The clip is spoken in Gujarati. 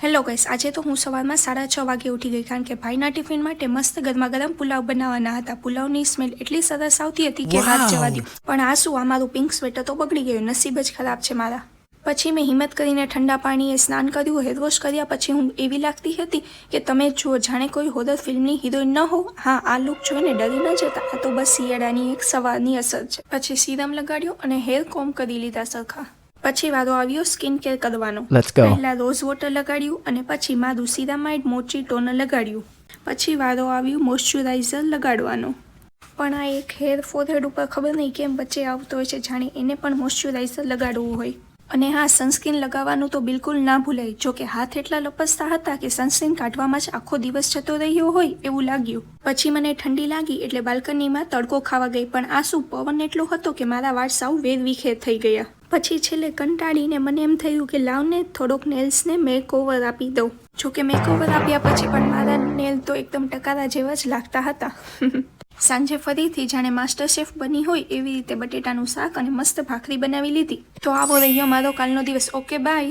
હેલો ગાઈસ, આજે તો હું સવારમાં 6:30 વાગે ઉઠી ગઈ કારણ કે ભાઈના ટિફિન માટે મસ્ત ગરમા ગરમ પુલાવ બનાવવાના હતા. પુલાવની સ્મેલ એટલી સરસ આવતી હતી કે વાત જવા દો. પણ આ શું, આ મારું પિંક સ્વેટર તો બગડી ગયું. નસીબ જ ખરાબ છે મારા. પછી મેં હિંમત કરીને ઠંડા પાણીએ સ્નાન કર્યું, હેરવોશ કર્યા. પછી હું એવી લાગતી હતી કે તમે જુઓ જાણે કોઈ હોરર ફિલ્મની હિરોઈન ન હો. હા, આ લુક જોઈને ડરી ન જતા. આ તો બસ શિયાળાની એક સવારની અસર છે. પછી સીરમ લગાડ્યો અને હેર કોમ્બ કરી લીધા સરખા. પછી વારો આવ્યો સ્કિન કેર કરવાનો. પહેલા રોઝ વોટર લગાડ્યું અને પછી મારું સિરામાઇડ મોચી ટોનર લગાડ્યું. પછી વારો આવ્યું મોઇશ્ચરાઇઝર લગાડવાનો. પણ આ એક હેર ફોરહેડ ઉપર ખબર નહીં કેમ વચ્ચે આવતો હોય છે, જાણે એને પણ મોઇશ્ચરાઇઝર લગાડવું હોય. અને હા, સનસ્ક્રીન લગાવવાનું તો બિલકુલ ના ભૂલાય. જો કે હાથ એટલા લપસતા હતા કે સનસ્ક્રીન કાઢવામાં જ આખો દિવસ જતો રહ્યો હોય એવું લાગ્યું. પછી મને ઠંડી લાગી એટલે બાલ્કનીમાં તડકો ખાવા ગઈ. પણ આ શું, પવન એટલો હતો કે મારા વાળ સાવ વેરવિખેર થઈ ગયા. પછી છેલ્લે કંટાળીને મને એમ થયું કે લાવને થોડોક નેલ્સને મેકઓવર આપી દઉં. જોકે મેકઓવર આપ્યા પછી પણ મારા નેલ તો એકદમ ટકારા જેવા જ લાગતા હતા. સાંજે ફરીથી જાણે માસ્ટર શેફ બની હોય એવી રીતે બટેટાનું શાક અને મસ્ત ભાખરી બનાવી લીધી. તો આવો રહ્યો મારો કાલનો દિવસ. Okay, by.